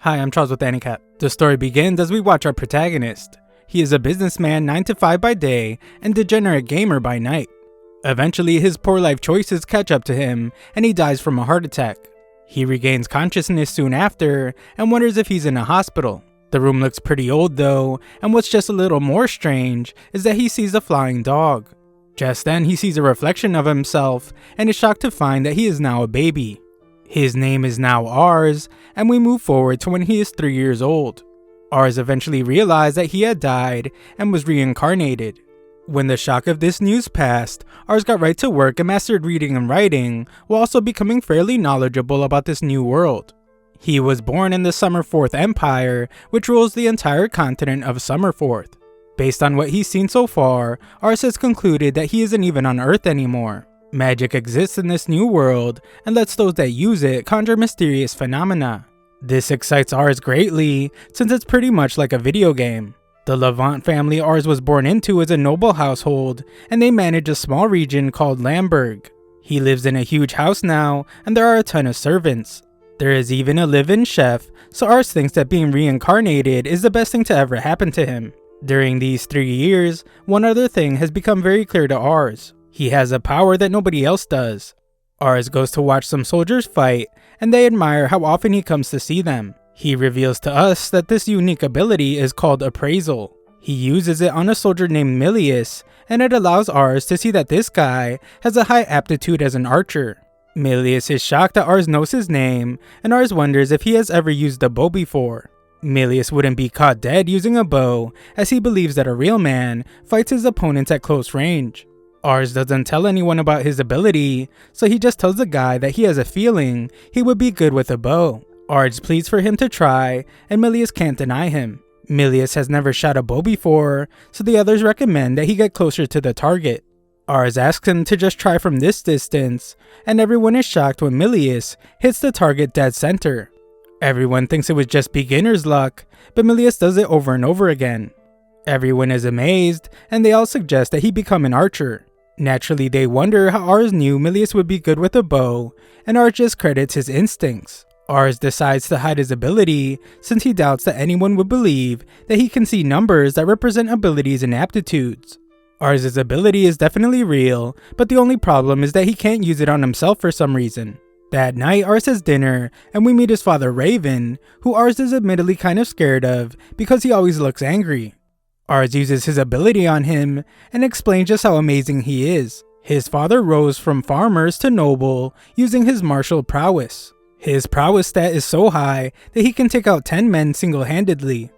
Hi, I'm Charles with AniCap. The story begins as we watch our protagonist. He is a businessman 9 to 5 by day and degenerate gamer by night. Eventually, his poor life choices catch up to him and he dies from a heart attack. He regains consciousness soon after and wonders if he's in a hospital. The room looks pretty old though, and what's just a little more strange is that he sees a flying dog. Just then, he sees a reflection of himself and is shocked to find that he is now a baby. His name is now Ars, and we move forward to when he is 3 years old. Ars eventually realized that he had died and was reincarnated. When the shock of this news passed, Ars got right to work and mastered reading and writing, while also becoming fairly knowledgeable about this new world. He was born in the Summerforth Empire, which rules the entire continent of Summerforth. Based on what he's seen so far, Ars has concluded that he isn't even on Earth anymore. Magic exists in this new world and lets those that use it conjure mysterious phenomena. This excites Ars greatly since it's pretty much like a video game. The Levant family Ars was born into is a noble household and they manage a small region called Lamberg. He lives in a huge house now and there are a ton of servants. There is even a live-in chef, so Ars thinks that being reincarnated is the best thing to ever happen to him. During these 3 years, one other thing has become very clear to Ars. He has a power that nobody else does. Ars goes to watch some soldiers fight, and they admire how often he comes to see them. He reveals to us that this unique ability is called appraisal. He uses it on a soldier named Milius, and it allows Ars to see that this guy has a high aptitude as an archer. Milius is shocked that Ars knows his name, and Ars wonders if he has ever used a bow before. Milius wouldn't be caught dead using a bow, as he believes that a real man fights his opponents at close range. Ars doesn't tell anyone about his ability, so he just tells the guy that he has a feeling he would be good with a bow. Ars pleads for him to try, and Milius can't deny him. Milius has never shot a bow before, so the others recommend that he get closer to the target. Ars asks him to just try from this distance, and everyone is shocked when Milius hits the target dead center. Everyone thinks it was just beginner's luck, but Milius does it over and over again. Everyone is amazed, and they all suggest that he become an archer. Naturally, they wonder how Ars knew Milius would be good with a bow, and Ars just credits his instincts. Ars decides to hide his ability, since he doubts that anyone would believe that he can see numbers that represent abilities and aptitudes. Ars' ability is definitely real, but the only problem is that he can't use it on himself for some reason. That night, Ars has dinner, and we meet his father Raven, who Ars is admittedly kind of scared of because he always looks angry. Ars uses his ability on him and explains just how amazing he is. His father rose from farmers to noble using his martial prowess. His prowess stat is so high that he can take out 10 men single-handedly.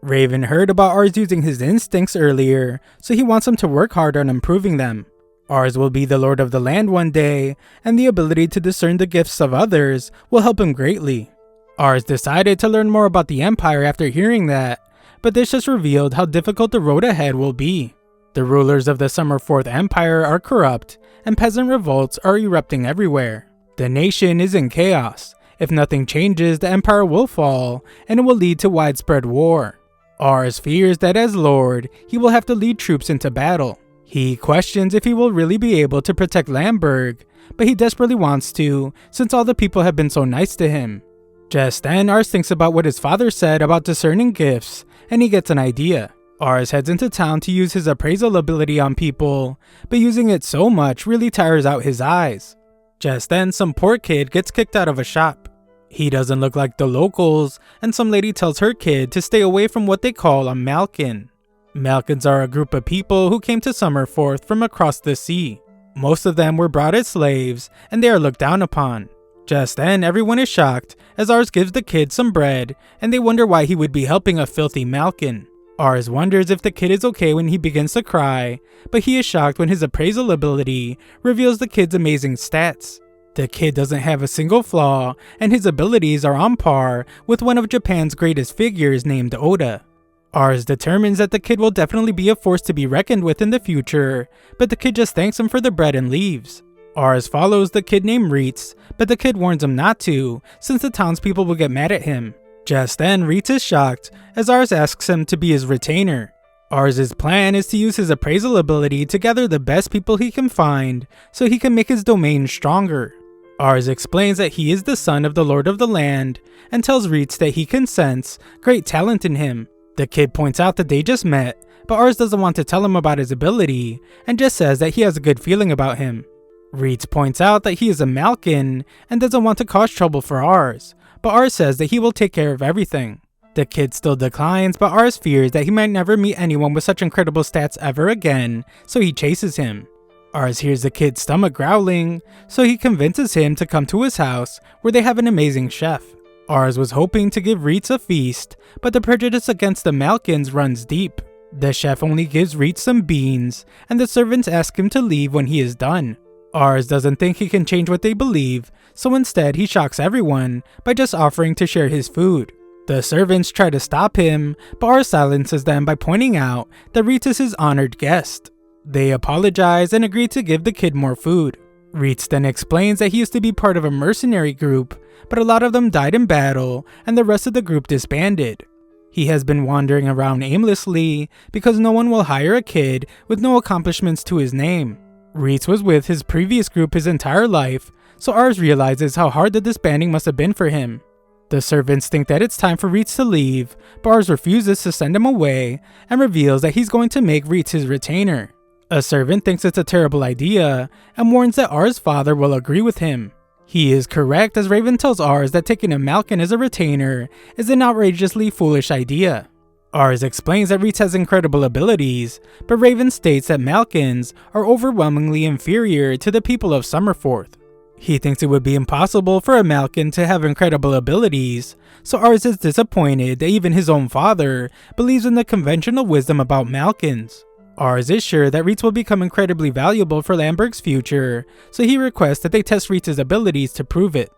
Raven heard about Ars using his instincts earlier, so he wants him to work hard on improving them. Ars will be the lord of the land one day, and the ability to discern the gifts of others will help him greatly. Ars decided to learn more about the Empire after hearing that, but this just revealed how difficult the road ahead will be. The rulers of the Summerforth Empire are corrupt, and peasant revolts are erupting everywhere. The nation is in chaos. If nothing changes, the empire will fall, and it will lead to widespread war. Ars fears that as lord, he will have to lead troops into battle. He questions if he will really be able to protect Lamberg, but he desperately wants to, since all the people have been so nice to him. Just then, Ars thinks about what his father said about discerning gifts, and he gets an idea. Ars heads into town to use his appraisal ability on people, but using it so much really tires out his eyes. Just then, some poor kid gets kicked out of a shop. He doesn't look like the locals, and some lady tells her kid to stay away from what they call a Malkin. Malkins are a group of people who came to Summerforth from across the sea. Most of them were brought as slaves, and they are looked down upon. Just then, everyone is shocked as Ars gives the kid some bread, and they wonder why he would be helping a filthy Malkin. Ars wonders if the kid is okay when he begins to cry, but he is shocked when his appraisal ability reveals the kid's amazing stats. The kid doesn't have a single flaw, and his abilities are on par with one of Japan's greatest figures named Oda. Ars determines that the kid will definitely be a force to be reckoned with in the future, but the kid just thanks him for the bread and leaves. Ars follows the kid named Reitz, but the kid warns him not to, since the townspeople will get mad at him. Just then, Reitz is shocked, as Ars asks him to be his retainer. Ars' plan is to use his appraisal ability to gather the best people he can find, so he can make his domain stronger. Ars explains that he is the son of the Lord of the Land and tells Reitz that he can sense great talent in him. The kid points out that they just met, but Ars doesn't want to tell him about his ability and just says that he has a good feeling about him. Reitz points out that he is a Malkin and doesn't want to cause trouble for Ars, but Ars says that he will take care of everything. The kid still declines, but Ars fears that he might never meet anyone with such incredible stats ever again, so he chases him. Ars hears the kid's stomach growling, so he convinces him to come to his house where they have an amazing chef. Ars was hoping to give Reitz a feast, but the prejudice against the Malkins runs deep. The chef only gives Reitz some beans, and the servants ask him to leave when he is done. Ars doesn't think he can change what they believe, so instead he shocks everyone by just offering to share his food. The servants try to stop him, but Ars silences them by pointing out that Reitz is his honored guest. They apologize and agree to give the kid more food. Reitz then explains that he used to be part of a mercenary group, but a lot of them died in battle and the rest of the group disbanded. He has been wandering around aimlessly because no one will hire a kid with no accomplishments to his name. Reitz was with his previous group his entire life, so Ars realizes how hard the disbanding must have been for him. The servants think that it's time for Reitz to leave, but Ars refuses to send him away and reveals that he's going to make Reitz his retainer. A servant thinks it's a terrible idea and warns that Ars' father will agree with him. He is correct, as Raven tells Ars that taking a Malkin as a retainer is an outrageously foolish idea. Ars explains that Reitz has incredible abilities, but Raven states that Malkins are overwhelmingly inferior to the people of Summerforth. He thinks it would be impossible for a Malkin to have incredible abilities, so Ars is disappointed that even his own father believes in the conventional wisdom about Malkins. Ars is sure that Reitz will become incredibly valuable for Lamberg's future, so he requests that they test Reitz's abilities to prove it.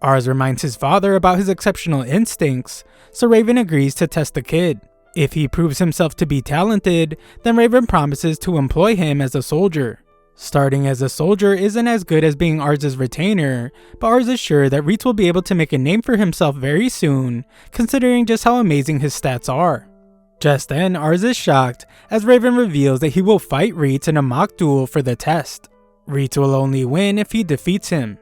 Ars reminds his father about his exceptional instincts, so Raven agrees to test the kid. If he proves himself to be talented, then Raven promises to employ him as a soldier. Starting as a soldier isn't as good as being Ars' retainer, but Ars is sure that Reitz will be able to make a name for himself very soon, considering just how amazing his stats are. Just then, Ars is shocked as Raven reveals that he will fight Reitz in a mock duel for the test. Reitz will only win if he defeats him.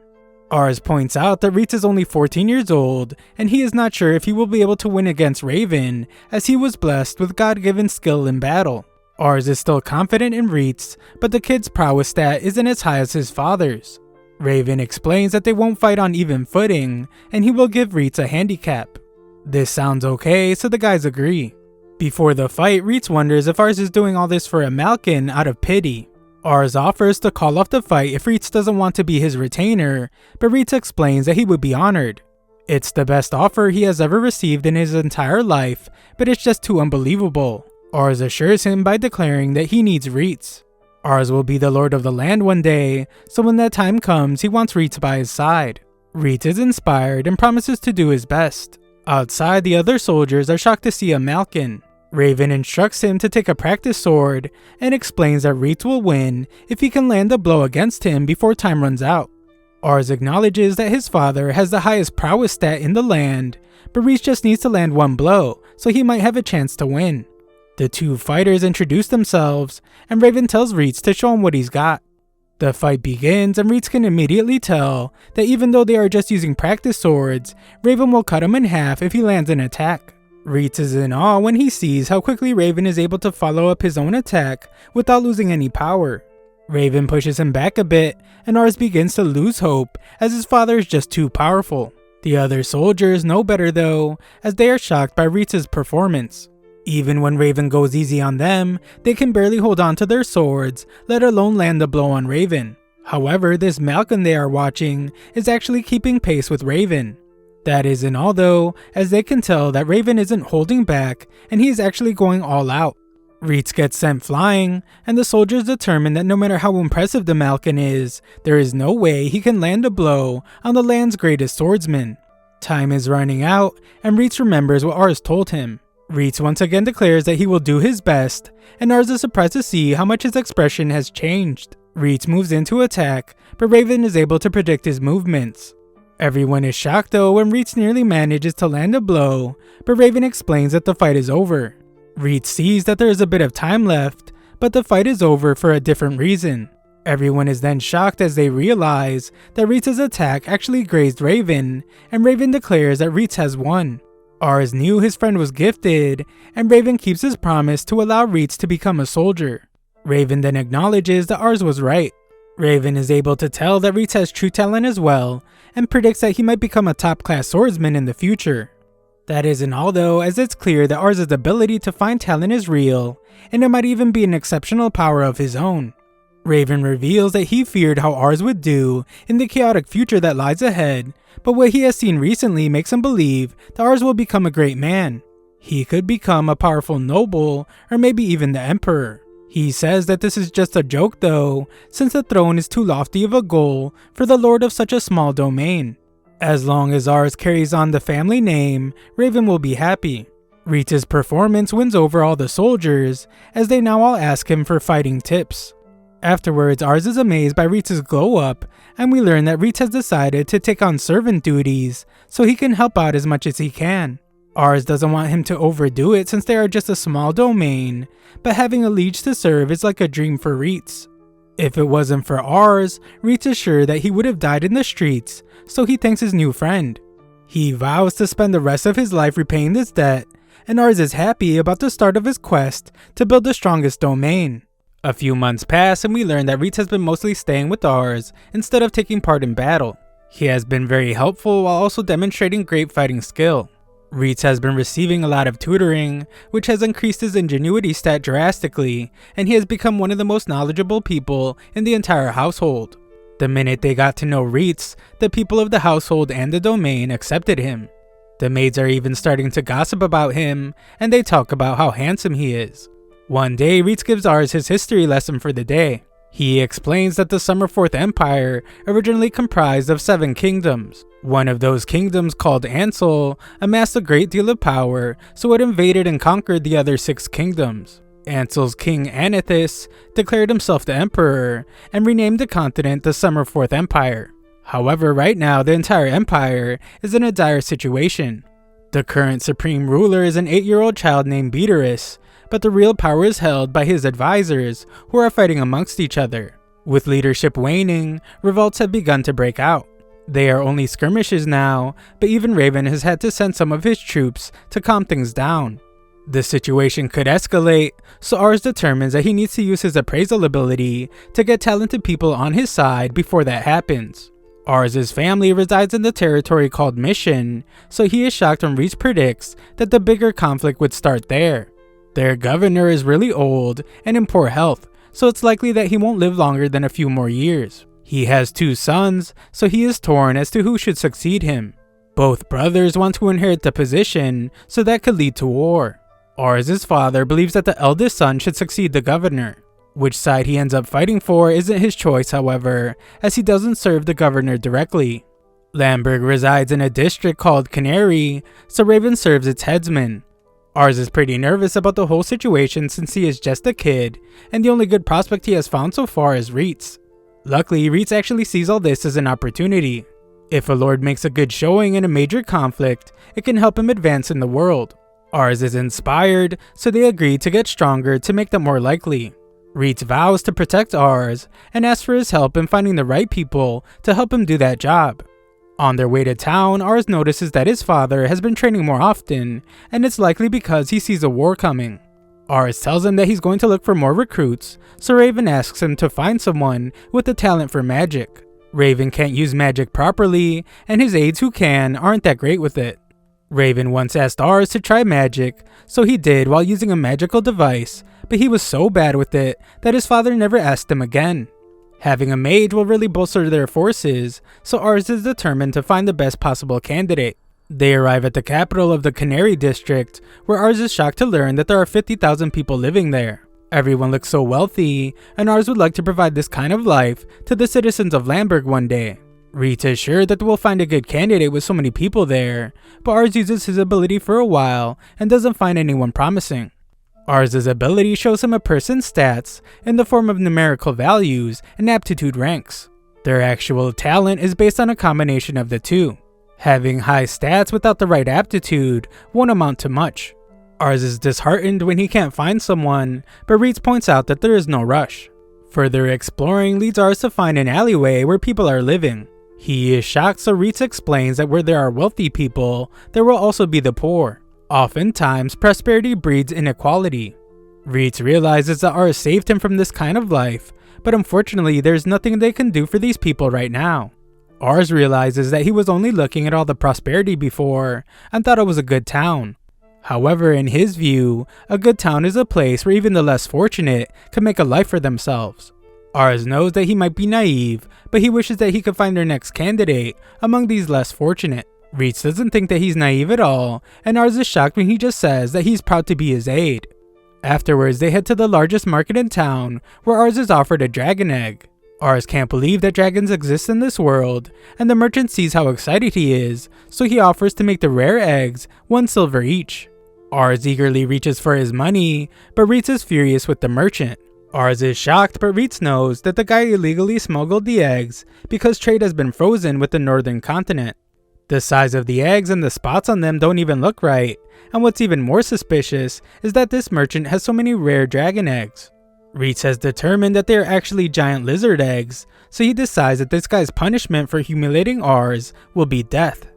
Ars points out that Reitz is only 14 years old and he is not sure if he will be able to win against Raven, as he was blessed with God-given skill in battle. Ars is still confident in Reitz, but the kid's prowess stat isn't as high as his father's. Raven explains that they won't fight on even footing and he will give Reitz a handicap. This sounds okay, so the guys agree. Before the fight, Reitz wonders if Ars is doing all this for a Malkin out of pity. Ars offers to call off the fight if Reitz doesn't want to be his retainer, but Reitz explains that he would be honored. It's the best offer he has ever received in his entire life, but it's just too unbelievable. Ars assures him by declaring that he needs Reitz. Ars will be the Lord of the Land one day, so when that time comes, he wants Reitz by his side. Reitz is inspired and promises to do his best. Outside, the other soldiers are shocked to see a Malkin. Raven instructs him to take a practice sword and explains that Reitz will win if he can land a blow against him before time runs out. Ars acknowledges that his father has the highest prowess stat in the land, but Reitz just needs to land one blow, so he might have a chance to win. The two fighters introduce themselves, and Raven tells Reitz to show him what he's got. The fight begins, and Reitz can immediately tell that even though they are just using practice swords, Raven will cut him in half if he lands an attack. Reitz is in awe when he sees how quickly Raven is able to follow up his own attack without losing any power. Raven pushes him back a bit, and Ars begins to lose hope as his father is just too powerful. The other soldiers know better though, as they are shocked by Reitz's performance. Even when Raven goes easy on them, they can barely hold on to their swords, let alone land a blow on Raven. However, this Malkin they are watching is actually keeping pace with Raven. That isn't all though, as they can tell that Raven isn't holding back and he is actually going all out. Reitz gets sent flying, and the soldiers determine that no matter how impressive the Malkin is, there is no way he can land a blow on the land's greatest swordsman. Time is running out, and Reitz remembers what Ars told him. Reitz once again declares that he will do his best, and Ars is surprised to see how much his expression has changed. Reitz moves in to attack, but Raven is able to predict his movements. Everyone is shocked though when Reitz nearly manages to land a blow, but Raven explains that the fight is over. Reitz sees that there is a bit of time left, but the fight is over for a different reason. Everyone is then shocked as they realize that Ritz's attack actually grazed Raven, and Raven declares that Ritz has won. Ars knew his friend was gifted, and Raven keeps his promise to allow Ritz to become a soldier. Raven then acknowledges that Ars was right. Raven is able to tell that Ritz has true talent as well, and predicts that he might become a top-class swordsman in the future. That isn't all though, as it's clear that Ars' ability to find talent is real, and it might even be an exceptional power of his own. Raven reveals that he feared how Ars would do in the chaotic future that lies ahead, but what he has seen recently makes him believe that Ars will become a great man. He could become a powerful noble, or maybe even the emperor. He says that this is just a joke though, since the throne is too lofty of a goal for the lord of such a small domain. As long as Ars carries on the family name, Raven will be happy. Ritz's performance wins over all the soldiers, as they now all ask him for fighting tips. Afterwards, Ars is amazed by Ritz's glow up, and we learn that Ritz has decided to take on servant duties, so he can help out as much as he can. Ars doesn't want him to overdo it since they are just a small domain, but having a liege to serve is like a dream for Ritz. If it wasn't for Ars, Ritz is sure that he would have died in the streets, so he thanks his new friend. He vows to spend the rest of his life repaying this debt, and Ars is happy about the start of his quest to build the strongest domain. A few months pass and we learn that Ritz has been mostly staying with Ars instead of taking part in battle. He has been very helpful while also demonstrating great fighting skill. Ritz has been receiving a lot of tutoring, which has increased his ingenuity stat drastically, and he has become one of the most knowledgeable people in the entire household. The minute they got to know Ritz, the people of the household and the domain accepted him. The maids are even starting to gossip about him, and they talk about how handsome he is. One day, Ritz gives Ars his history lesson for the day. He explains that the Summerforth Empire originally comprised of 7 kingdoms. One of those kingdoms, called Ansel, amassed a great deal of power, so it invaded and conquered the other 6 kingdoms. Ansel's king Anithis declared himself the emperor, and renamed the continent the Summerforth Empire. However, right now, the entire empire is in a dire situation. The current supreme ruler is an 8-year-old child named Beaterus, but the real power is held by his advisors, who are fighting amongst each other. With leadership waning, revolts have begun to break out. They are only skirmishes now, but even Raven has had to send some of his troops to calm things down. The situation could escalate, so Ars determines that he needs to use his appraisal ability to get talented people on his side before that happens. Ars' family resides in the territory called Mission, so he is shocked when Ritz predicts that the bigger conflict would start there. Their governor is really old and in poor health, so it's likely that he won't live longer than a few more years. He has 2 sons, so he is torn as to who should succeed him. Both brothers want to inherit the position, so that could lead to war. Ars' father believes that the eldest son should succeed the governor. Which side he ends up fighting for isn't his choice, however, as he doesn't serve the governor directly. Lamberg resides in a district called Canary, so Raven serves its headsman. Ars is pretty nervous about the whole situation since he is just a kid, and the only good prospect he has found so far is Ritz. Luckily, Ritz actually sees all this as an opportunity. If a lord makes a good showing in a major conflict, it can help him advance in the world. Ars is inspired, so they agree to get stronger to make that more likely. Ritz vows to protect Ars, and asks for his help in finding the right people to help him do that job. On their way to town, Ars notices that his father has been training more often, and it's likely because he sees a war coming. Ars tells him that he's going to look for more recruits, so Raven asks him to find someone with a talent for magic. Raven can't use magic properly, and his aides who can aren't that great with it. Raven once asked Ars to try magic, so he did while using a magical device, but he was so bad with it that his father never asked him again. Having a mage will really bolster their forces, so Ars is determined to find the best possible candidate. They arrive at the capital of the Canary district, where Ars is shocked to learn that there are 50,000 people living there. Everyone looks so wealthy, and Ars would like to provide this kind of life to the citizens of Lamberg one day. Ritz is sure that we'll find a good candidate with so many people there, but Ars uses his ability for a while and doesn't find anyone promising. Ars' ability shows him a person's stats in the form of numerical values and aptitude ranks. Their actual talent is based on a combination of the two. Having high stats without the right aptitude won't amount to much. Ars is disheartened when he can't find someone, but Ritz points out that there is no rush. Further exploring leads Ars to find an alleyway where people are living. He is shocked, so Reitz explains that where there are wealthy people, there will also be the poor. Oftentimes, prosperity breeds inequality. Reitz realizes that Ars saved him from this kind of life, but unfortunately there's nothing they can do for these people right now. Ars realizes that he was only looking at all the prosperity before and thought it was a good town. However, in his view, a good town is a place where even the less fortunate can make a life for themselves. Ars knows that he might be naive, but he wishes that he could find their next candidate among these less fortunate. Reitz doesn't think that he's naive at all, and Ars is shocked when he just says that he's proud to be his aide. Afterwards, they head to the largest market in town, where Ars is offered a dragon egg. Ars can't believe that dragons exist in this world, and the merchant sees how excited he is, so he offers to make the rare eggs 1 silver each. Ars eagerly reaches for his money, but Reitz is furious with the merchant. Ars is shocked, but Reitz knows that the guy illegally smuggled the eggs because trade has been frozen with the northern continent. The size of the eggs and the spots on them don't even look right, and what's even more suspicious is that this merchant has so many rare dragon eggs. Reitz has determined that they are actually giant lizard eggs, so he decides that this guy's punishment for humiliating Ars will be death.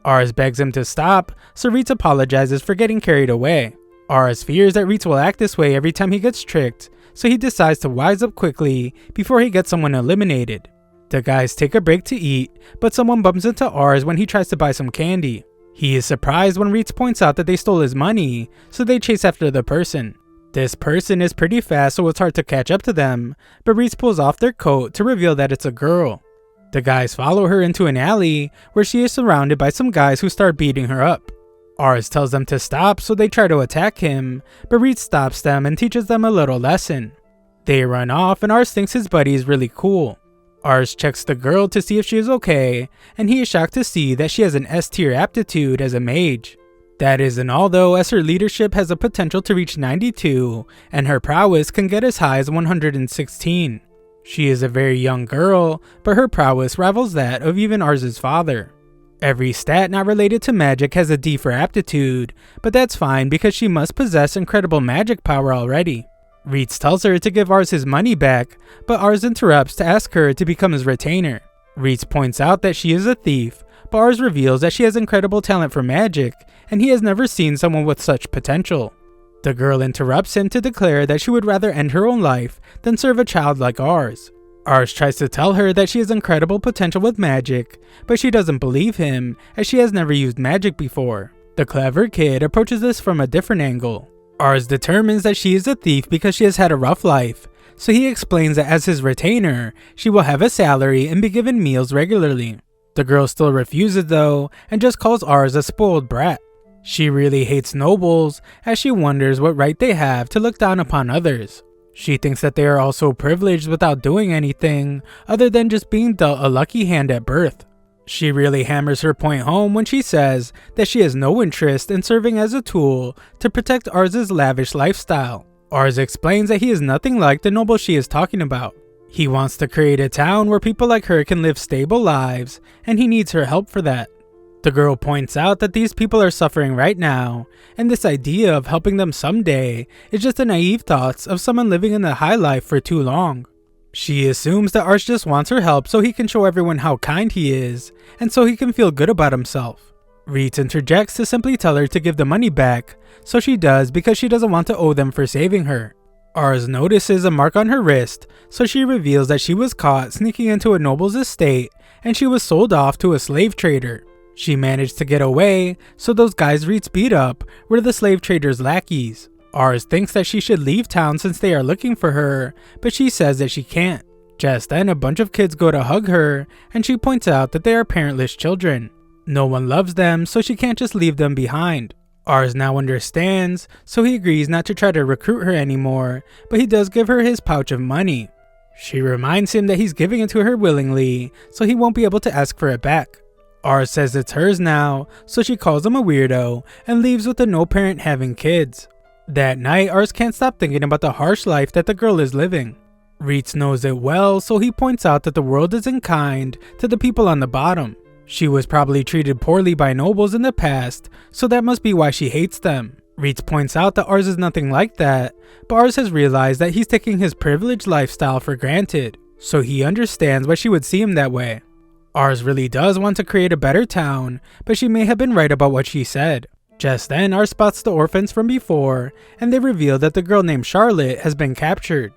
Ars begs him to stop, so Reitz apologizes for getting carried away. Ars fears that Reitz will act this way every time he gets tricked, so he decides to wise up quickly before he gets someone eliminated. The guys take a break to eat, but someone bumps into Ars when he tries to buy some candy. He is surprised when Reitz points out that they stole his money, so they chase after the person. This person is pretty fast, so it's hard to catch up to them, but Reitz pulls off their coat to reveal that it's a girl. The guys follow her into an alley where she is surrounded by some guys who start beating her up. Ars tells them to stop, so they try to attack him, but Reitz stops them and teaches them a little lesson. They run off, and Ars thinks his buddy is really cool. Ars checks the girl to see if she is okay, and he is shocked to see that she has an S-tier aptitude as a mage. That isn't all though, as her leadership has a potential to reach 92, and her prowess can get as high as 116. She is a very young girl, but her prowess rivals that of even Ars's father. Every stat not related to magic has a D for aptitude, but that's fine because she must possess incredible magic power already. Reitz tells her to give Ars his money back, but Ars interrupts to ask her to become his retainer. Reitz points out that she is a thief, but Ars reveals that she has incredible talent for magic, and he has never seen someone with such potential. The girl interrupts him to declare that she would rather end her own life than serve a child like Ars. Ars tries to tell her that she has incredible potential with magic, but she doesn't believe him as she has never used magic before. The clever kid approaches this from a different angle. Ars determines that she is a thief because she has had a rough life, so he explains that as his retainer, she will have a salary and be given meals regularly. The girl still refuses though, and just calls Ars a spoiled brat. She really hates nobles, as she wonders what right they have to look down upon others. She thinks that they are all so privileged without doing anything, other than just being dealt a lucky hand at birth. She really hammers her point home when she says that she has no interest in serving as a tool to protect Ars's lavish lifestyle. Ars explains that he is nothing like the noble she is talking about. He wants to create a town where people like her can live stable lives, and he needs her help for that. The girl points out that these people are suffering right now, and this idea of helping them someday is just the naive thoughts of someone living in the high life for too long. She assumes that Ars just wants her help so he can show everyone how kind he is, and so he can feel good about himself. Reitz interjects to simply tell her to give the money back, so she does because she doesn't want to owe them for saving her. Ars notices a mark on her wrist, so she reveals that she was caught sneaking into a noble's estate and she was sold off to a slave trader. She managed to get away, so those guys Reitz beat up were the slave trader's lackeys. Ars thinks that she should leave town since they are looking for her, but she says that she can't. Just then a bunch of kids go to hug her, and she points out that they are parentless children. No one loves them, so she can't just leave them behind. Ars now understands, so he agrees not to try to recruit her anymore, but he does give her his pouch of money. She reminds him that he's giving it to her willingly, so he won't be able to ask for it back. Ars says it's hers now, so she calls him a weirdo and leaves with the no parent having kids. That night, Ars can't stop thinking about the harsh life that the girl is living. Reitz knows it well, so he points out that the world isn't kind to the people on the bottom. She was probably treated poorly by nobles in the past, so that must be why she hates them. Reitz points out that Ars is nothing like that, but Ars has realized that he's taking his privileged lifestyle for granted, so he understands why she would see him that way. Ars really does want to create a better town, but she may have been right about what she said. Just then, Ars spots the orphans from before, and they reveal that the girl named Charlotte has been captured.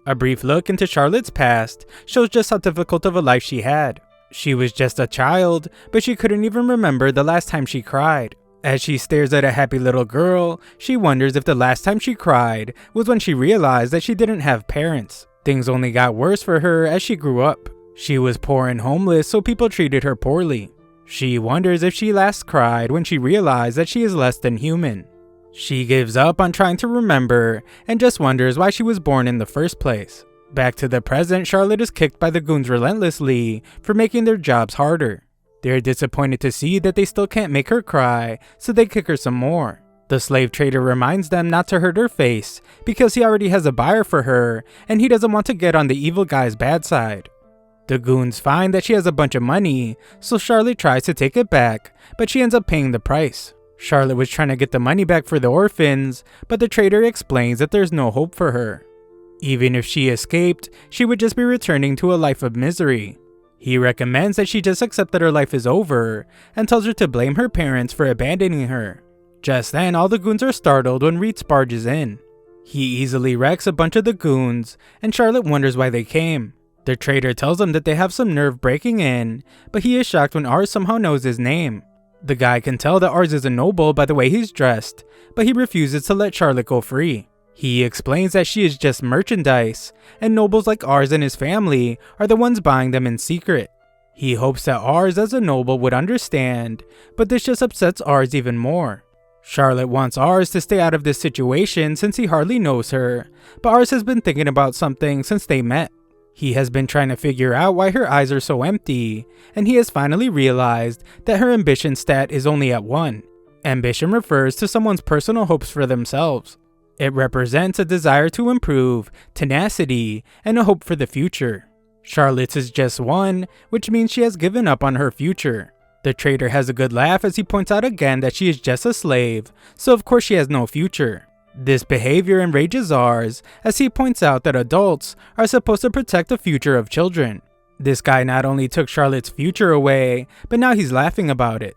A brief look into Charlotte's past shows just how difficult of a life she had. She was just a child, but she couldn't even remember the last time she cried. As she stares at a happy little girl, she wonders if the last time she cried was when she realized that she didn't have parents. Things only got worse for her as she grew up. She was poor and homeless, so people treated her poorly. She wonders if she last cried when she realized that she is less than human. She gives up on trying to remember and just wonders why she was born in the first place. Back to the present, Charlotte is kicked by the goons relentlessly for making their jobs harder. They're disappointed to see that they still can't make her cry, so they kick her some more. The slave trader reminds them not to hurt her face because he already has a buyer for her and he doesn't want to get on the evil guy's bad side. The goons find that she has a bunch of money, so Charlotte tries to take it back, but she ends up paying the price. Charlotte was trying to get the money back for the orphans, but the trader explains that there's no hope for her. Even if she escaped, she would just be returning to a life of misery. He recommends that she just accept that her life is over, and tells her to blame her parents for abandoning her. Just then, all the goons are startled when Reitz barges in. He easily wrecks a bunch of the goons, and Charlotte wonders why they came. The trader tells them that they have some nerve breaking in, but he is shocked when Ars somehow knows his name. The guy can tell that Ars is a noble by the way he's dressed, but he refuses to let Charlotte go free. He explains that she is just merchandise, and nobles like Ars and his family are the ones buying them in secret. He hopes that Ars as a noble would understand, but this just upsets Ars even more. Charlotte wants Ars to stay out of this situation since he hardly knows her, but Ars has been thinking about something since they met. He has been trying to figure out why her eyes are so empty, and he has finally realized that her ambition stat is only at 1. Ambition refers to someone's personal hopes for themselves. It represents a desire to improve, tenacity, and a hope for the future. Charlotte's is just 1, which means she has given up on her future. The trader has a good laugh as he points out again that she is just a slave, so of course she has no future. This behavior enrages Ars as he points out that adults are supposed to protect the future of children. This guy not only took Charlotte's future away, but now he's laughing about it.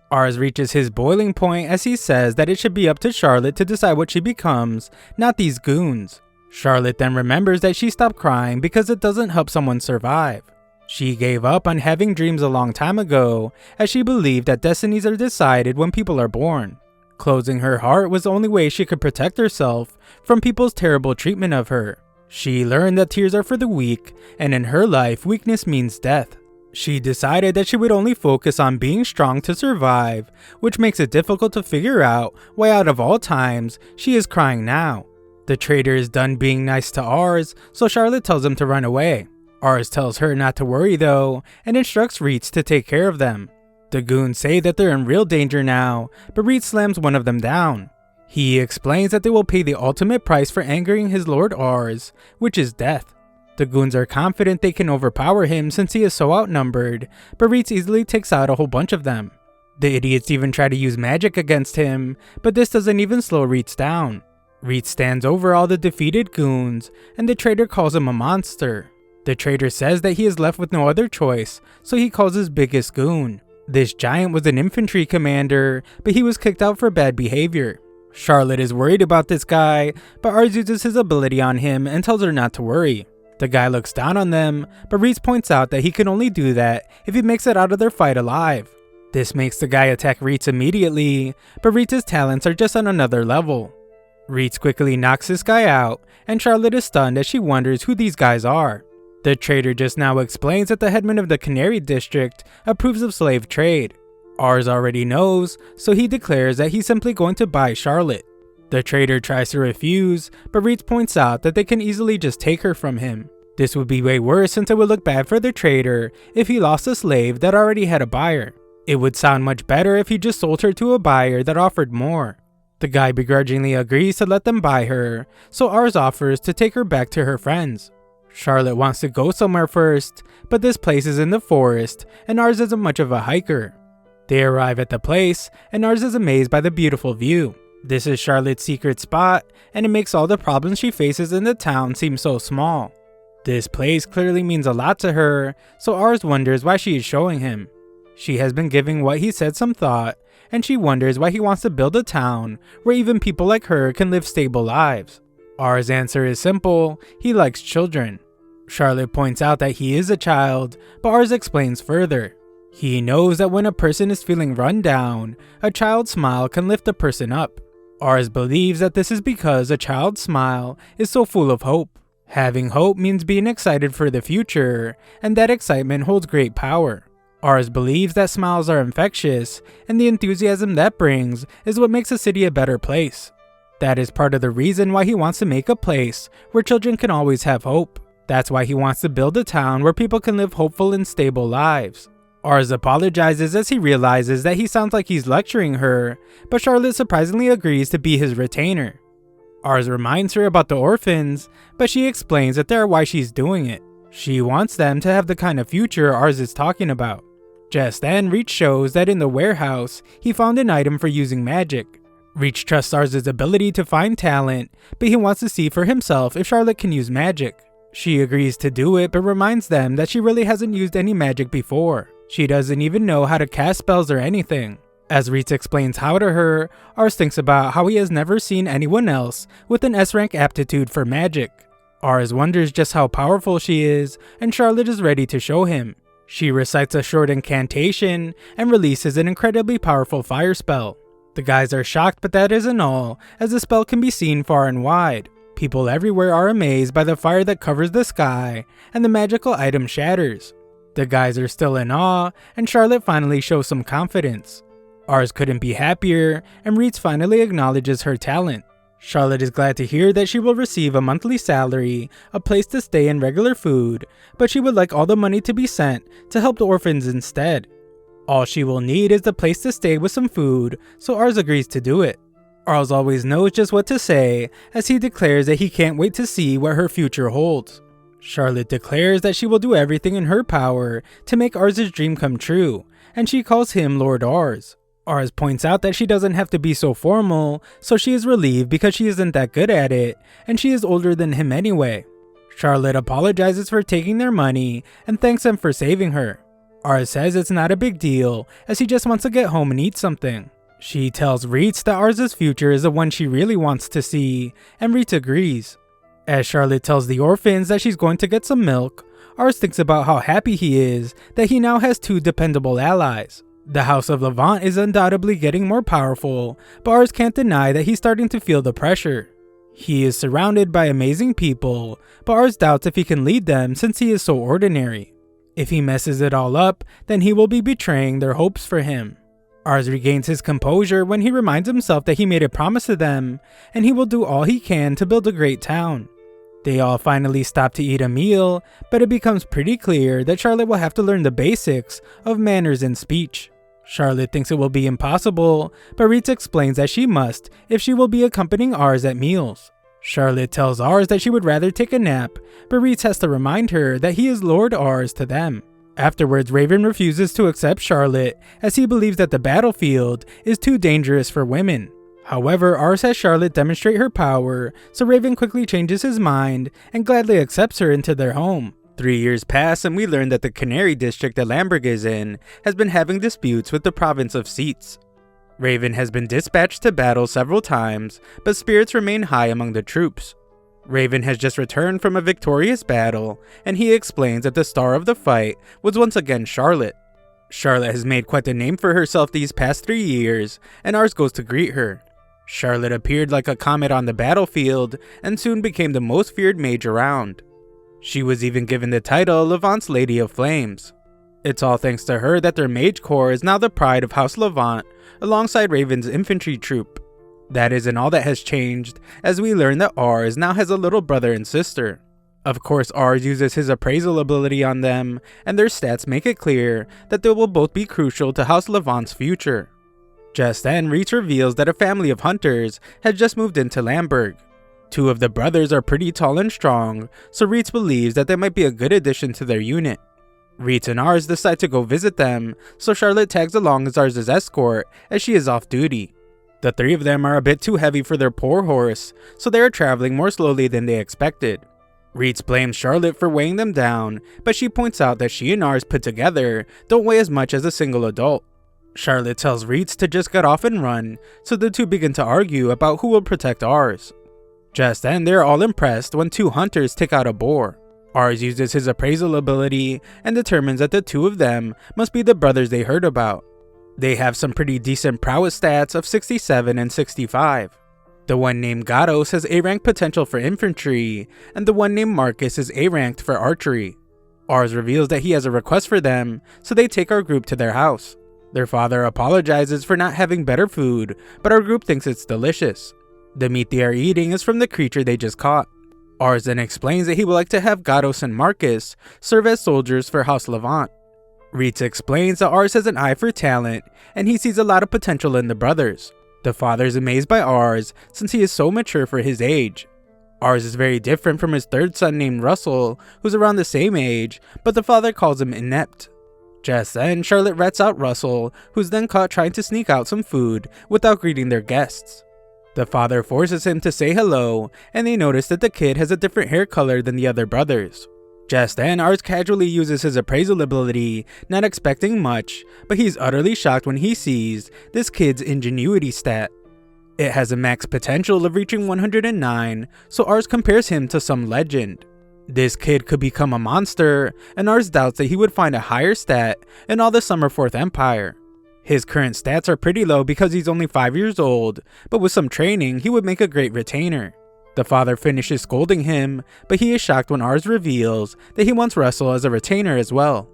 Ars reaches his boiling point as he says that it should be up to Charlotte to decide what she becomes, not these goons. Charlotte then remembers that she stopped crying because it doesn't help someone survive. She gave up on having dreams a long time ago, as she believed that destinies are decided when people are born. Closing her heart was the only way she could protect herself from people's terrible treatment of her. She learned that tears are for the weak, and in her life, weakness means death. She decided that she would only focus on being strong to survive, which makes it difficult to figure out why out of all times, she is crying now. The trader is done being nice to Ars, so Charlotte tells him to run away. Ars tells her not to worry though, and instructs Reitz to take care of them. The goons say that they're in real danger now, but Reitz slams one of them down. He explains that they will pay the ultimate price for angering his lord Ars, which is death. The goons are confident they can overpower him since he is so outnumbered, but Reitz easily takes out a whole bunch of them. The idiots even try to use magic against him, but this doesn't even slow Reitz down. Reitz stands over all the defeated goons, and the trader calls him a monster. The trader says that he is left with no other choice, so he calls his biggest goon. This giant was an infantry commander, but he was kicked out for bad behavior. Charlotte is worried about this guy, but Ars uses his ability on him and tells her not to worry. The guy looks down on them, but Reitz points out that he can only do that if he makes it out of their fight alive. This makes the guy attack Reitz immediately, but Reitz's talents are just on another level. Reitz quickly knocks this guy out, and Charlotte is stunned as she wonders who these guys are. The trader just now explains that the headman of the Canary District approves of slave trade. Ars already knows, so he declares that he's simply going to buy Charlotte. The trader tries to refuse, but Reitz points out that they can easily just take her from him. This would be way worse since it would look bad for the trader if he lost a slave that already had a buyer. It would sound much better if he just sold her to a buyer that offered more. The guy begrudgingly agrees to let them buy her, so Ars offers to take her back to her friends. Charlotte wants to go somewhere first, but this place is in the forest, and Ars isn't much of a hiker. They arrive at the place, and Ars is amazed by the beautiful view. This is Charlotte's secret spot, and it makes all the problems she faces in the town seem so small. This place clearly means a lot to her, so Ars wonders why she is showing him. She has been giving what he said some thought, and she wonders why he wants to build a town where even people like her can live stable lives. Ars' answer is simple: he likes children. Charlotte points out that he is a child, but Ars explains further. He knows that when a person is feeling run down, a child's smile can lift a person up. Ars believes that this is because a child's smile is so full of hope. Having hope means being excited for the future, and that excitement holds great power. Ars believes that smiles are infectious, and the enthusiasm that brings is what makes a city a better place. That is part of the reason why he wants to make a place where children can always have hope. That's why he wants to build a town where people can live hopeful and stable lives. Ars apologizes as he realizes that he sounds like he's lecturing her, but Charlotte surprisingly agrees to be his retainer. Ars reminds her about the orphans, but she explains that they're why she's doing it. She wants them to have the kind of future Ars is talking about. Just then, Reach shows that in the warehouse, he found an item for using magic. Reach trusts Ars' ability to find talent, but he wants to see for himself if Charlotte can use magic. She agrees to do it, but reminds them that she really hasn't used any magic before. She doesn't even know how to cast spells or anything. As Reach explains how to her, Ars thinks about how he has never seen anyone else with an S-rank aptitude for magic. Ars wonders just how powerful she is, and Charlotte is ready to show him. She recites a short incantation and releases an incredibly powerful fire spell. The guys are shocked, but that isn't all, as the spell can be seen far and wide. People everywhere are amazed by the fire that covers the sky, and the magical item shatters. The guys are still in awe, and Charlotte finally shows some confidence. Ars couldn't be happier, and Reitz finally acknowledges her talent. Charlotte is glad to hear that she will receive a monthly salary, a place to stay, and regular food, but she would like all the money to be sent to help the orphans instead. All she will need is the place to stay with some food, so Ars agrees to do it. Ars always knows just what to say, as he declares that he can't wait to see what her future holds. Charlotte declares that she will do everything in her power to make Ars' dream come true, and she calls him Lord Ars. Ars points out that she doesn't have to be so formal, so she is relieved because she isn't that good at it, and she is older than him anyway. Charlotte apologizes for taking their money and thanks them for saving her. Ars says it's not a big deal, as he just wants to get home and eat something. She tells Reitz that Ars' future is the one she really wants to see, and Reitz agrees. As Charlotte tells the orphans that she's going to get some milk, Ars thinks about how happy he is that he now has two dependable allies. The House of Levant is undoubtedly getting more powerful, but Ars can't deny that he's starting to feel the pressure. He is surrounded by amazing people, but Ars doubts if he can lead them since he is so ordinary. If he messes it all up, then he will be betraying their hopes for him. Ars regains his composure when he reminds himself that he made a promise to them, and he will do all he can to build a great town. They all finally stop to eat a meal, but it becomes pretty clear that Charlotte will have to learn the basics of manners and speech. Charlotte thinks it will be impossible, but Reitz explains that she must if she will be accompanying Ars at meals. Charlotte tells Ars that she would rather take a nap, but Reitz has to remind her that he is Lord Ars to them. Afterwards, Raven refuses to accept Charlotte as he believes that the battlefield is too dangerous for women. However, Ars has Charlotte demonstrate her power, so Raven quickly changes his mind and gladly accepts her into their home. 3 years pass and we learn that the Canary district that Lamberg is in has been having disputes with the province of Seats. Raven has been dispatched to battle several times, but spirits remain high among the troops. Raven has just returned from a victorious battle, and he explains that the star of the fight was once again Charlotte. Charlotte has made quite a name for herself these past 3 years, and Ars goes to greet her. Charlotte appeared like a comet on the battlefield, and soon became the most feared mage around. She was even given the title Levant's Lady of Flames. It's all thanks to her that their mage corps is now the pride of House Levant, alongside Raven's infantry troop. That isn't all that has changed, as we learn that Ars now has a little brother and sister. Of course, Ars uses his appraisal ability on them, and their stats make it clear that they will both be crucial to House Levant's future. Just then, Reitz reveals that a family of hunters had just moved into Lamberg. 2 of the brothers are pretty tall and strong, so Reitz believes that they might be a good addition to their unit. Reitz and Ars decide to go visit them, so Charlotte tags along as Ars' escort as she is off duty. The three of them are a bit too heavy for their poor horse, so they are traveling more slowly than they expected. Reitz blames Charlotte for weighing them down, but she points out that she and Ars put together don't weigh as much as a single adult. Charlotte tells Reitz to just get off and run, so the two begin to argue about who will protect Ars. Just then, they are all impressed when two hunters take out a boar. Ars uses his appraisal ability and determines that the two of them must be the brothers they heard about. They have some pretty decent prowess stats of 67 and 65. The one named Gatos has A-rank potential for infantry, and the one named Marcus is A-ranked for archery. Ars reveals that he has a request for them, so they take our group to their house. Their father apologizes for not having better food, but our group thinks it's delicious. The meat they are eating is from the creature they just caught. Ars then explains that he would like to have Gatos and Marcus serve as soldiers for House Levant. Reitz explains that Ars has an eye for talent, and he sees a lot of potential in the brothers. The father is amazed by Ars since he is so mature for his age. Ars is very different from his third son named Russell, who's around the same age, but the father calls him inept. Just then, Charlotte rats out Russell, who's then caught trying to sneak out some food without greeting their guests. The father forces him to say hello, and they notice that the kid has a different hair color than the other brothers. Just then, Ars casually uses his appraisal ability, not expecting much, but he's utterly shocked when he sees this kid's ingenuity stat. It has a max potential of reaching 109, so Ars compares him to some legend. This kid could become a monster, and Ars doubts that he would find a higher stat in all the Summerforth Empire. His current stats are pretty low because he's only 5 years old, but with some training, he would make a great retainer. The father finishes scolding him, but he is shocked when Ars reveals that he wants Russell as a retainer as well.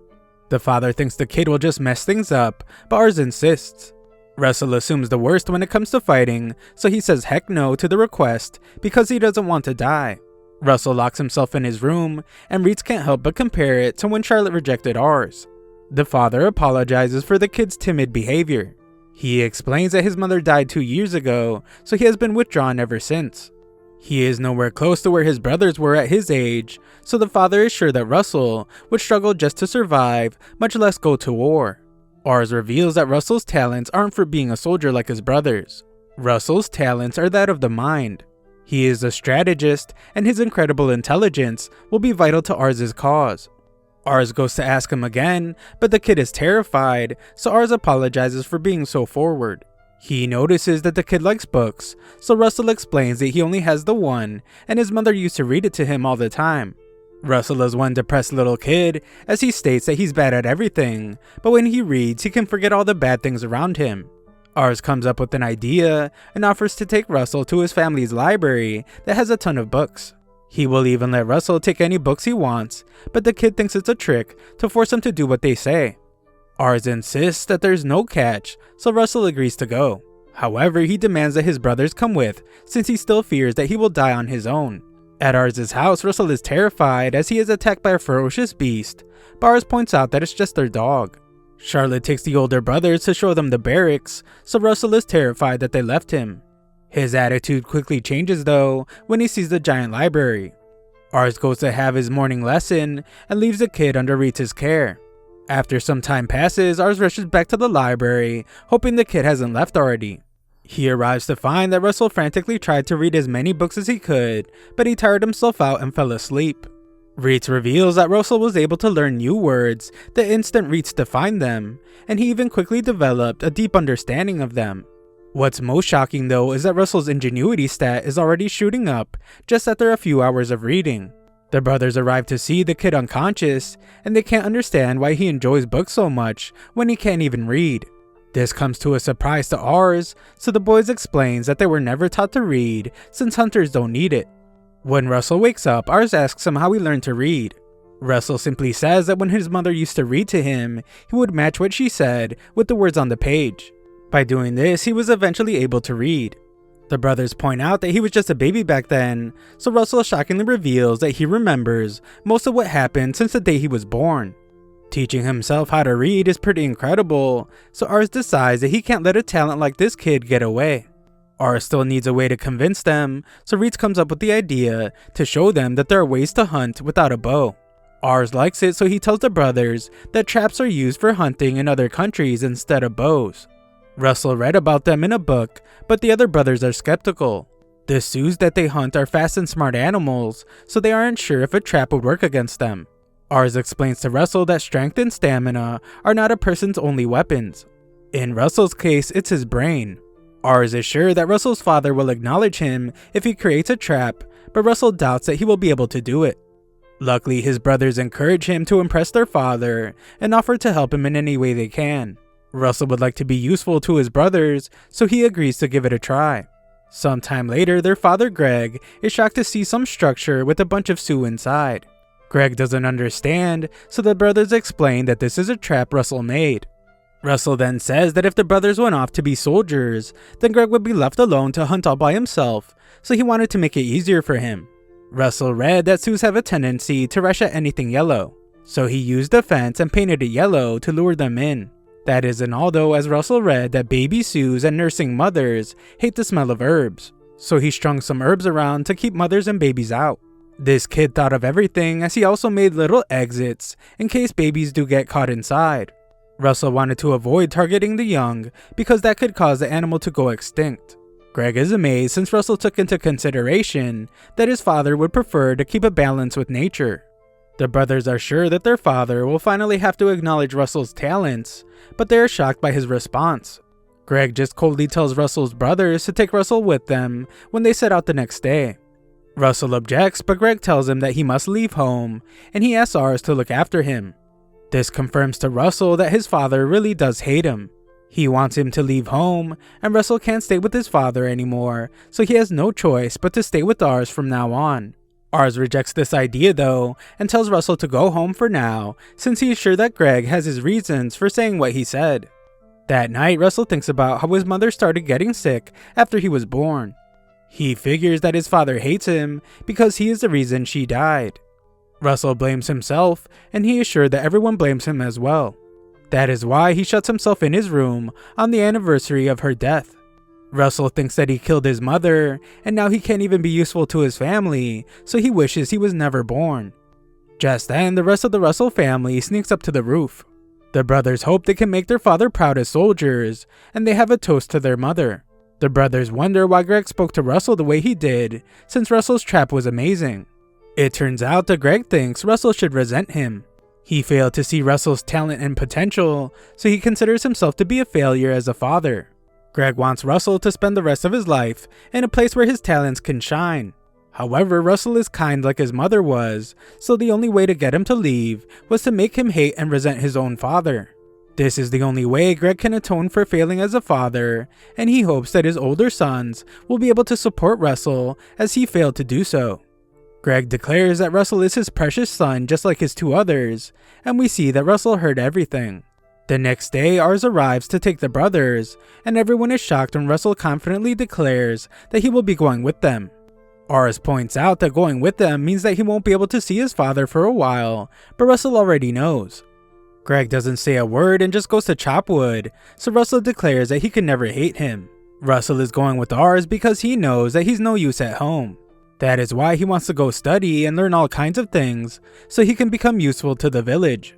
The father thinks the kid will just mess things up, but Ars insists. Russell assumes the worst when it comes to fighting, so he says heck no to the request because he doesn't want to die. Russell locks himself in his room, and Reitz can't help but compare it to when Charlotte rejected Ars. The father apologizes for the kid's timid behavior. He explains that his mother died 2 years ago, so he has been withdrawn ever since. He is nowhere close to where his brothers were at his age, so the father is sure that Russell would struggle just to survive, much less go to war. Ars reveals that Russell's talents aren't for being a soldier like his brothers. Russell's talents are that of the mind. He is a strategist, and his incredible intelligence will be vital to Ars's cause. Ars goes to ask him again, but the kid is terrified, so Ars apologizes for being so forward. He notices that the kid likes books, so Russell explains that he only has the one, and his mother used to read it to him all the time. Russell is one depressed little kid, as he states that he's bad at everything, but when he reads, he can forget all the bad things around him. Ars comes up with an idea, and offers to take Russell to his family's library that has a ton of books. He will even let Russell take any books he wants, but the kid thinks it's a trick to force him to do what they say. Ars insists that there's no catch, so Russell agrees to go. However, he demands that his brothers come with, since he still fears that he will die on his own. At Ars's house, Russell is terrified as he is attacked by a ferocious beast, but Ars points out that it's just their dog. Charlotte takes the older brothers to show them the barracks, so Russell is terrified that they left him. His attitude quickly changes though when he sees the giant library. Ars goes to have his morning lesson and leaves the kid under Ritz's care. After some time passes, Ars rushes back to the library, hoping the kid hasn't left already. He arrives to find that Russell frantically tried to read as many books as he could, but he tired himself out and fell asleep. Reitz reveals that Russell was able to learn new words the instant Reitz defined them, and he even quickly developed a deep understanding of them. What's most shocking though is that Russell's ingenuity stat is already shooting up just after a few hours of reading. The brothers arrive to see the kid unconscious, and they can't understand why he enjoys books so much when he can't even read. This comes to a surprise to Ars, so the boys explains that they were never taught to read since hunters don't need it. When Russell wakes up, Ars asks him how he learned to read. Russell simply says that when his mother used to read to him, he would match what she said with the words on the page. By doing this, he was eventually able to read. The brothers point out that he was just a baby back then, so Russell shockingly reveals that he remembers most of what happened since the day he was born. Teaching himself how to read is pretty incredible, so Ars decides that he can't let a talent like this kid get away. Ars still needs a way to convince them, so Reitz comes up with the idea to show them that there are ways to hunt without a bow. Ars likes it, so he tells the brothers that traps are used for hunting in other countries instead of bows. Russell read about them in a book, but the other brothers are skeptical. The Sioux that they hunt are fast and smart animals, so they aren't sure if a trap would work against them. Ars explains to Russell that strength and stamina are not a person's only weapons. In Russell's case, it's his brain. Ars is sure that Russell's father will acknowledge him if he creates a trap, but Russell doubts that he will be able to do it. Luckily, his brothers encourage him to impress their father and offer to help him in any way they can. Russell would like to be useful to his brothers, so he agrees to give it a try. Sometime later, their father Greg is shocked to see some structure with a bunch of Sioux inside. Greg doesn't understand, so the brothers explain that this is a trap Russell made. Russell then says that if the brothers went off to be soldiers, then Greg would be left alone to hunt all by himself, so he wanted to make it easier for him. Russell read that Sioux have a tendency to rush at anything yellow, so he used a fence and painted it yellow to lure them in. That isn't all though, as Russell read that baby Sioux and nursing mothers hate the smell of herbs, so he strung some herbs around to keep mothers and babies out. This kid thought of everything, as he also made little exits in case babies do get caught inside. Russell wanted to avoid targeting the young because that could cause the animal to go extinct. Greg is amazed since Russell took into consideration that his father would prefer to keep a balance with nature. The brothers are sure that their father will finally have to acknowledge Russell's talents, but they are shocked by his response. Greg just coldly tells Russell's brothers to take Russell with them when they set out the next day. Russell objects, but Greg tells him that he must leave home, and he asks Ars to look after him. This confirms to Russell that his father really does hate him. He wants him to leave home, and Russell can't stay with his father anymore, so he has no choice but to stay with Ars from now on. Ars rejects this idea though, and tells Russell to go home for now, since he is sure that Greg has his reasons for saying what he said. That night, Russell thinks about how his mother started getting sick after he was born. He figures that his father hates him because he is the reason she died. Russell blames himself, and he is sure that everyone blames him as well. That is why he shuts himself in his room on the anniversary of her death. Russell thinks that he killed his mother, and now he can't even be useful to his family, so he wishes he was never born. Just then, the rest of the Russell family sneaks up to the roof. The brothers hope they can make their father proud as soldiers, and they have a toast to their mother. The brothers wonder why Greg spoke to Russell the way he did, since Russell's trap was amazing. It turns out that Greg thinks Russell should resent him. He failed to see Russell's talent and potential, so he considers himself to be a failure as a father. Greg wants Russell to spend the rest of his life in a place where his talents can shine. However, Russell is kind like his mother was, so the only way to get him to leave was to make him hate and resent his own father. This is the only way Greg can atone for failing as a father, and he hopes that his older sons will be able to support Russell as he failed to do so. Greg declares that Russell is his precious son just like his two others, and we see that Russell heard everything. The next day, Ars arrives to take the brothers, and everyone is shocked when Russell confidently declares that he will be going with them. Ars points out that going with them means that he won't be able to see his father for a while, but Russell already knows. Greg doesn't say a word and just goes to chop wood, so Russell declares that he can never hate him. Russell is going with Ars because he knows that he's no use at home. That is why he wants to go study and learn all kinds of things, so he can become useful to the village.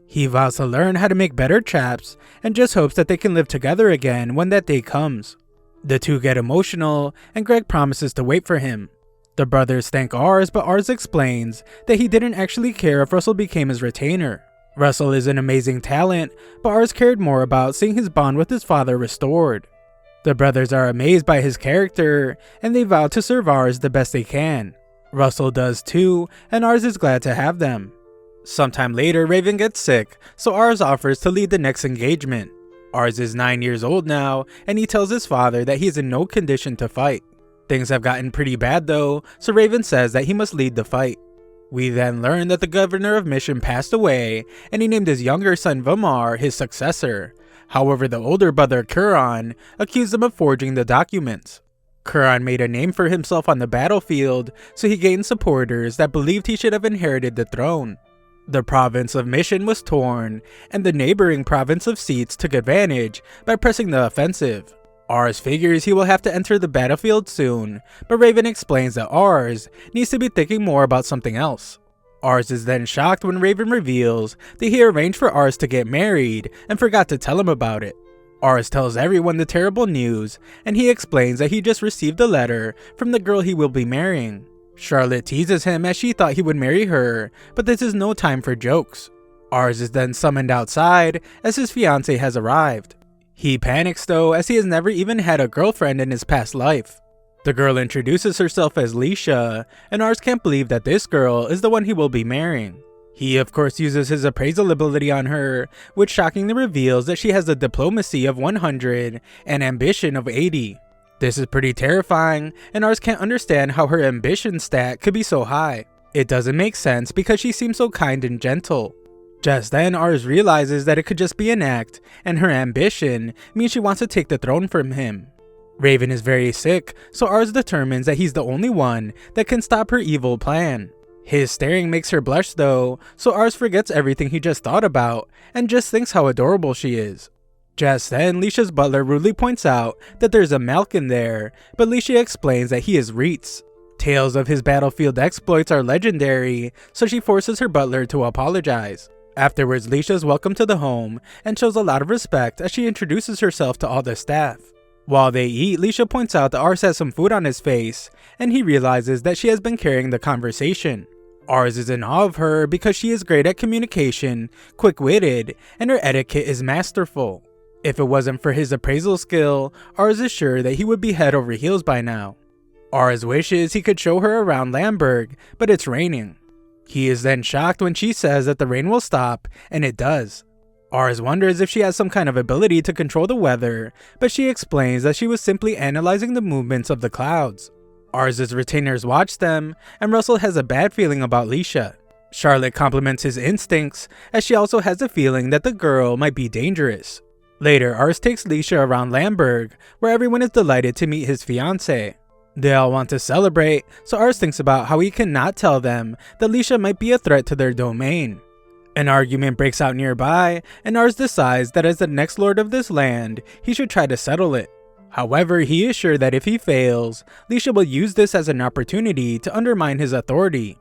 He vows to learn how to make better traps and just hopes that they can live together again when that day comes. The two get emotional, and Greg promises to wait for him. The brothers thank Ars, but Ars explains that he didn't actually care if Russell became his retainer. Russell is an amazing talent, but Ars cared more about seeing his bond with his father restored. The brothers are amazed by his character, and they vow to serve Ars the best they can. Russell does too, and Ars is glad to have them. Sometime later, Raven gets sick, so Ars offers to lead the next engagement. Ars is 9 years old now, and he tells his father that he is in no condition to fight. Things have gotten pretty bad though, so Raven says that he must lead the fight. We then learn that the governor of Mission passed away, and he named his younger son Vamar his successor. However, the older brother Kuran accused him of forging the documents. Kuran made a name for himself on the battlefield, so he gained supporters that believed he should have inherited the throne. The province of Mission was torn, and the neighboring province of Seats took advantage by pressing the offensive. Ars figures he will have to enter the battlefield soon, but Raven explains that Ars needs to be thinking more about something else. Ars is then shocked when Raven reveals that he arranged for Ars to get married and forgot to tell him about it. Ars tells everyone the terrible news, and he explains that he just received a letter from the girl he will be marrying. Charlotte teases him as she thought he would marry her, but this is no time for jokes. Ars is then summoned outside as his fiancée has arrived. He panics though, as he has never even had a girlfriend in his past life. The girl introduces herself as Leisha, and Ars can't believe that this girl is the one he will be marrying. He of course uses his appraisal ability on her, which shockingly reveals that she has a diplomacy of 100 and ambition of 80. This is pretty terrifying, and Ars can't understand how her ambition stat could be so high. It doesn't make sense because she seems so kind and gentle. Just then, Ars realizes that it could just be an act, and her ambition means she wants to take the throne from him. Raven is very sick, so Ars determines that he's the only one that can stop her evil plan. His staring makes her blush though, so Ars forgets everything he just thought about, and just thinks how adorable she is. Just then, Leisha's butler rudely points out that there's a Malkin there, but Leisha explains that he is Reitz. Tales of his battlefield exploits are legendary, so she forces her butler to apologize. Afterwards, Leisha is welcomed to the home and shows a lot of respect as she introduces herself to all the staff. While they eat, Leisha points out that Ars has some food on his face, and he realizes that she has been carrying the conversation. Ars is in awe of her because she is great at communication, quick-witted, and her etiquette is masterful. If it wasn't for his appraisal skill, Ars is sure that he would be head over heels by now. Ars wishes he could show her around Lamberg, but it's raining. He is then shocked when she says that the rain will stop, and it does. Ars wonders if she has some kind of ability to control the weather, but she explains that she was simply analyzing the movements of the clouds. Ars's retainers watch them, and Russell has a bad feeling about Leisha. Charlotte compliments his instincts, as she also has a feeling that the girl might be dangerous. Later, Ars takes Leisha around Lamberg, where everyone is delighted to meet his fiancée. They all want to celebrate, so Ars thinks about how he cannot tell them that Leisha might be a threat to their domain. An argument breaks out nearby, and Ars decides that as the next lord of this land, he should try to settle it. However, he is sure that if he fails, Leisha will use this as an opportunity to undermine his authority.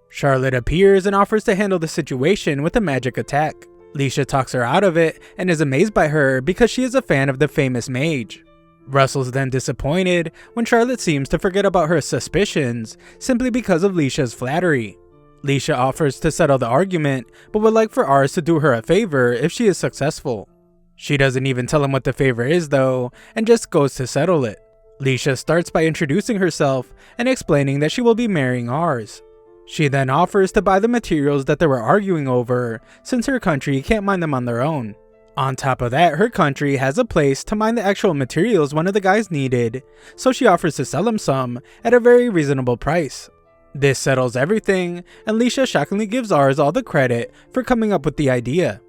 Charlotte appears and offers to handle the situation with a magic attack. Leisha talks her out of it and is amazed by her because she is a fan of the famous mage. Russell's then disappointed when Charlotte seems to forget about her suspicions simply because of Leisha's flattery. Leisha offers to settle the argument, but would like for Ars to do her a favor if she is successful. She doesn't even tell him what the favor is though, and just goes to settle it. Leisha starts by introducing herself and explaining that she will be marrying Ars. She then offers to buy the materials that they were arguing over, since her country can't mine them on their own. On top of that, her country has a place to mine the actual materials one of the guys needed, so she offers to sell him some at a very reasonable price. This settles everything, and Leisha shockingly gives Ars all the credit for coming up with the idea.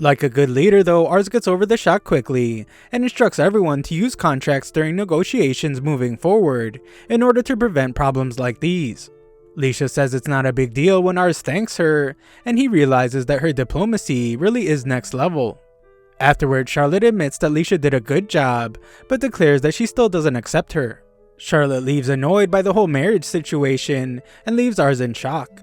Like a good leader though, Ars gets over the shock quickly and instructs everyone to use contracts during negotiations moving forward in order to prevent problems like these. Leisha says it's not a big deal when Ars thanks her, and he realizes that her diplomacy really is next level. Afterwards, Charlotte admits that Leisha did a good job, but declares that she still doesn't accept her. Charlotte leaves annoyed by the whole marriage situation and leaves Ars in shock.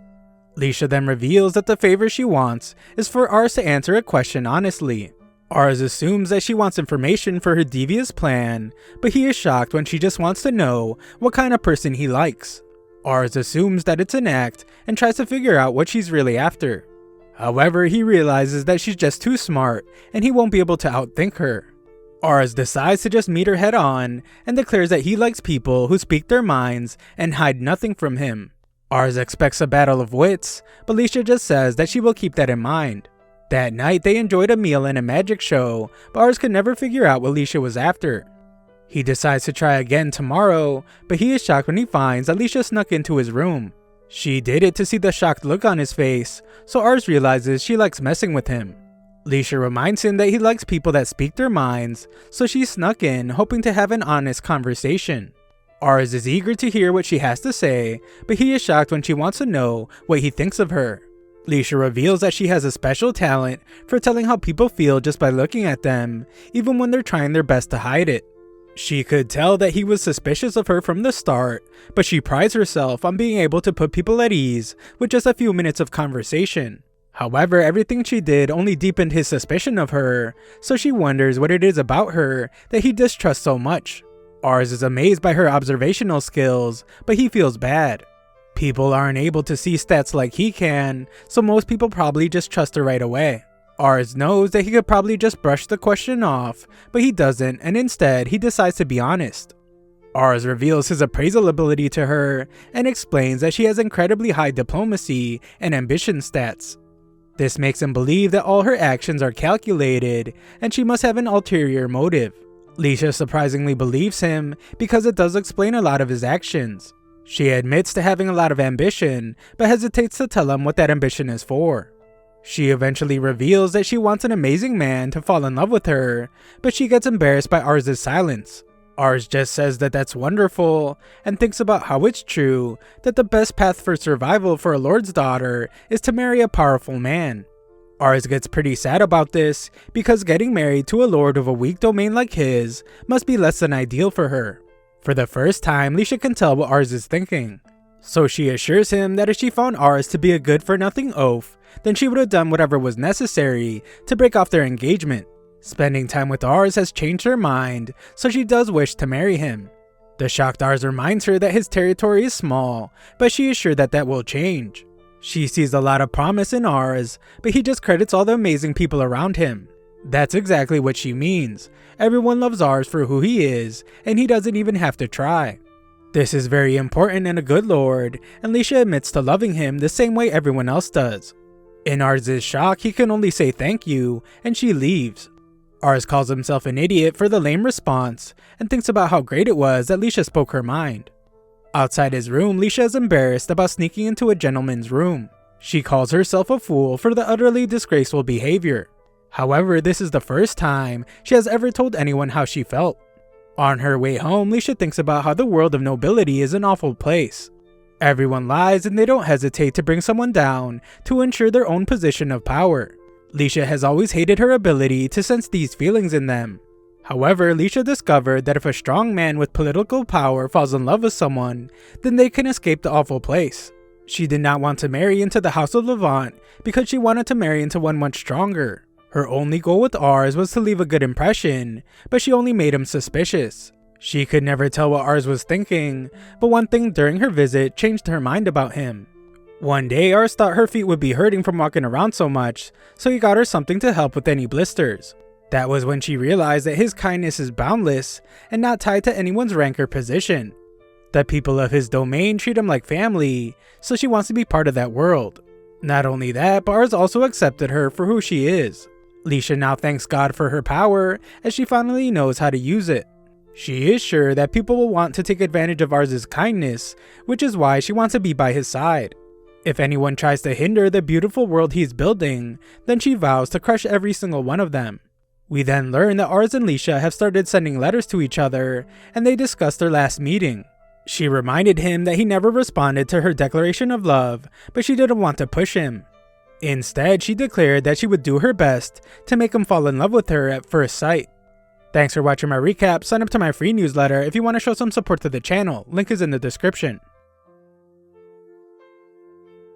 Leisha then reveals that the favor she wants is for Ars to answer a question honestly. Ars assumes that she wants information for her devious plan, but he is shocked when she just wants to know what kind of person he likes. Ars assumes that it's an act and tries to figure out what she's really after. However, he realizes that she's just too smart and he won't be able to outthink her. Ars decides to just meet her head on and declares that he likes people who speak their minds and hide nothing from him. Ars expects a battle of wits, but Leisha just says that she will keep that in mind. That night, they enjoyed a meal and a magic show, but Ars could never figure out what Leisha was after. He decides to try again tomorrow, but he is shocked when he finds that Leisha snuck into his room. She did it to see the shocked look on his face, so Ars realizes she likes messing with him. Leisha reminds him that he likes people that speak their minds, so she snuck in, hoping to have an honest conversation. Ars is eager to hear what she has to say, but he is shocked when she wants to know what he thinks of her. Leisha reveals that she has a special talent for telling how people feel just by looking at them, even when they're trying their best to hide it. She could tell that he was suspicious of her from the start, but she prides herself on being able to put people at ease with just a few minutes of conversation. However, everything she did only deepened his suspicion of her, so she wonders what it is about her that he distrusts so much. Ars is amazed by her observational skills, but he feels bad. People aren't able to see stats like he can, so most people probably just trust her right away. Ars knows that he could probably just brush the question off, but he doesn't, and instead he decides to be honest. Ars reveals his appraisal ability to her and explains that she has incredibly high diplomacy and ambition stats. This makes him believe that all her actions are calculated and she must have an ulterior motive. Leisha surprisingly believes him because it does explain a lot of his actions. She admits to having a lot of ambition, but hesitates to tell him what that ambition is for. She eventually reveals that she wants an amazing man to fall in love with her, but she gets embarrassed by Ars' silence. Ars just says that that's wonderful, and thinks about how it's true that the best path for survival for a lord's daughter is to marry a powerful man. Ars gets pretty sad about this, because getting married to a lord of a weak domain like his must be less than ideal for her. For the first time, Leisha can tell what Ars is thinking. So she assures him that if she found Ars to be a good-for-nothing oaf, then she would have done whatever was necessary to break off their engagement. Spending time with Ars has changed her mind, so she does wish to marry him. The shocked Ars reminds her that his territory is small, but she is sure that that will change. She sees a lot of promise in Ars, but he just credits all the amazing people around him. That's exactly what she means. Everyone loves Ars for who he is, and he doesn't even have to try. This is very important in a good lord, and Leisha admits to loving him the same way everyone else does. In Ars' shock, he can only say thank you, and she leaves. Ars calls himself an idiot for the lame response, and thinks about how great it was that Leisha spoke her mind. Outside his room, Leisha is embarrassed about sneaking into a gentleman's room. She calls herself a fool for the utterly disgraceful behavior. However, this is the first time she has ever told anyone how she felt. On her way home, Leisha thinks about how the world of nobility is an awful place. Everyone lies and they don't hesitate to bring someone down to ensure their own position of power. Leisha has always hated her ability to sense these feelings in them. However, Leisha discovered that if a strong man with political power falls in love with someone, then they can escape the awful place. She did not want to marry into the House of Levant because she wanted to marry into one much stronger. Her only goal with Ars was to leave a good impression, but she only made him suspicious. She could never tell what Ars was thinking, but one thing during her visit changed her mind about him. One day, Ars thought her feet would be hurting from walking around so much, so he got her something to help with any blisters. That was when she realized that his kindness is boundless and not tied to anyone's rank or position. The people of his domain treat him like family, so she wants to be part of that world. Not only that, but Ars also accepted her for who she is. Leisha now thanks God for her power, as she finally knows how to use it. She is sure that people will want to take advantage of Ars' kindness, which is why she wants to be by his side. If anyone tries to hinder the beautiful world he's building, then she vows to crush every single one of them. We then learn that Ars and Leisha have started sending letters to each other, and they discuss their last meeting. She reminded him that he never responded to her declaration of love, but she didn't want to push him. Instead, she declared that she would do her best to make him fall in love with her at first sight. Thanks for watching my recap. Sign up to my free newsletter if you want to show some support to the channel. Link is in the description.